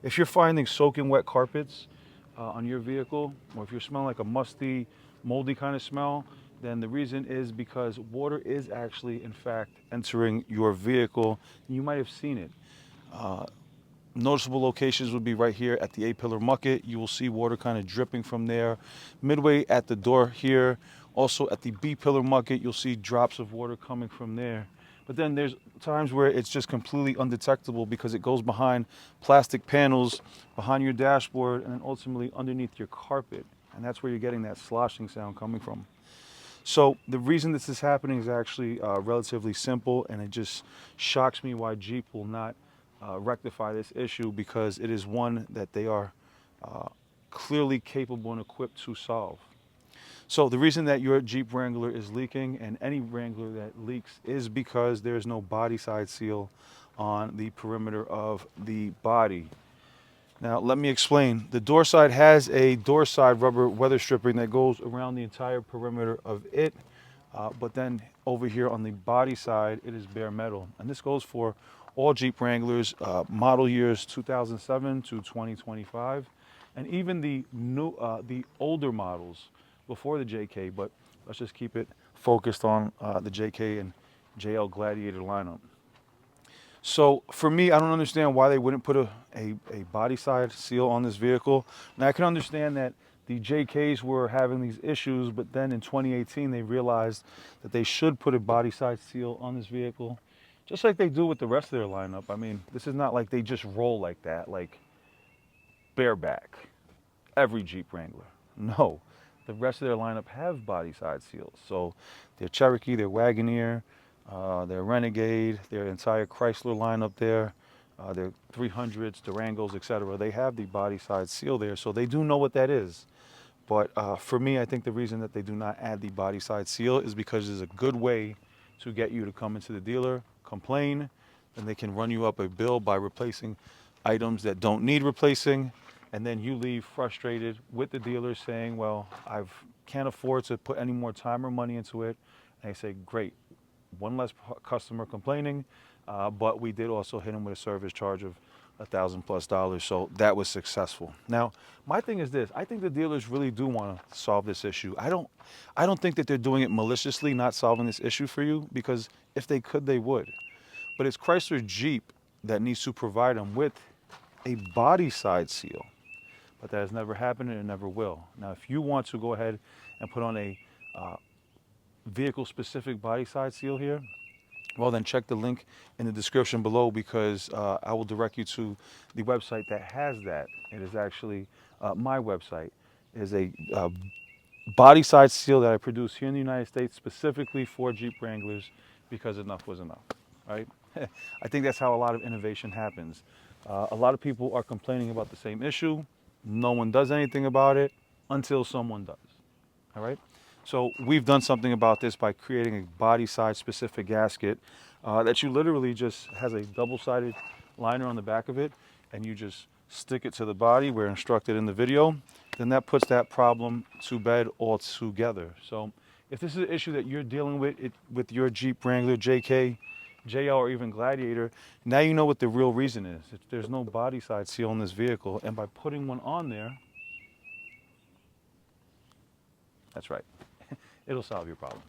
If you're finding soaking wet carpets on your vehicle, or if you're smelling like a musty, moldy kind of smell, then the reason is because water is actually, in fact, entering your vehicle. You might have seen it. Noticeable locations would be right here at the A-pillar mucket. You will see water kind of dripping from there. Midway at the door here. Also at the B-pillar mucket, you'll see drops of water coming from there. But then there's times where it's just completely undetectable because it goes behind plastic panels, behind your dashboard, and then ultimately underneath your carpet. And that's where you're getting that sloshing sound coming from. So the reason this is happening is actually relatively simple, and it just shocks me why Jeep will not rectify this issue, because it is one that they are clearly capable and equipped to solve. So the reason that your Jeep Wrangler is leaking, and any Wrangler that leaks, is because there is no body side seal on the perimeter of the body. Now let me explain. The door side has a door side rubber weather stripping that goes around the entire perimeter of it. But then over here on the body side, it is bare metal. And this goes for all Jeep Wranglers, model years 2007 to 2025. And even the older models before the JK, but let's just keep it focused on the JK and JL Gladiator lineup. So for me, I don't understand why they wouldn't put a body side seal on this vehicle. Now I can understand that the JKs were having these issues, but then in 2018 they realized that they should put a body side seal on this vehicle, just like they do with the rest of their lineup. I mean, this is not like they just roll like that, like bareback, every Jeep Wrangler. No, the rest of their lineup have body side seals. So their Cherokee, their Wagoneer, their Renegade, their entire Chrysler lineup there, their 300s, Durangos, etc. They have the body side seal there, so they do know what that is. But for me, I think the reason that they do not add the body side seal is because it's a good way to get you to come into the dealer, complain, and they can run you up a bill by replacing items that don't need replacing, and then you leave frustrated with the dealer saying, well, I can't afford to put any more time or money into it. And they say, great, one less customer complaining, but we did also hit them with a service charge of $1,000+, so that was successful. Now, my thing is this: I think the dealers really do want to solve this issue. I don't think that they're doing it maliciously, not solving this issue for you, because if they could, they would. But it's Chrysler Jeep that needs to provide them with a body side seal. But that has never happened, and it never will. Now, if you want to go ahead and put on a vehicle-specific body side seal here, well, then check the link in the description below, because I will direct you to the website that has that. It is actually my website. It is a body side seal that I produce here in the United States specifically for Jeep Wranglers, because enough was enough, right? I think that's how a lot of innovation happens. A lot of people are complaining about the same issue. No one does anything about it until someone does, all right? So we've done something about this by creating a body side specific gasket that you literally just has a double-sided liner on the back of it, and you just stick it to the body where instructed in the video. Then that puts that problem to bed altogether. So if this is an issue that you're dealing with your Jeep Wrangler JK, JL, or even Gladiator, now you know what the real reason is. If there's no body side seal in this vehicle, and by putting one on there, that's right, it'll solve your problem.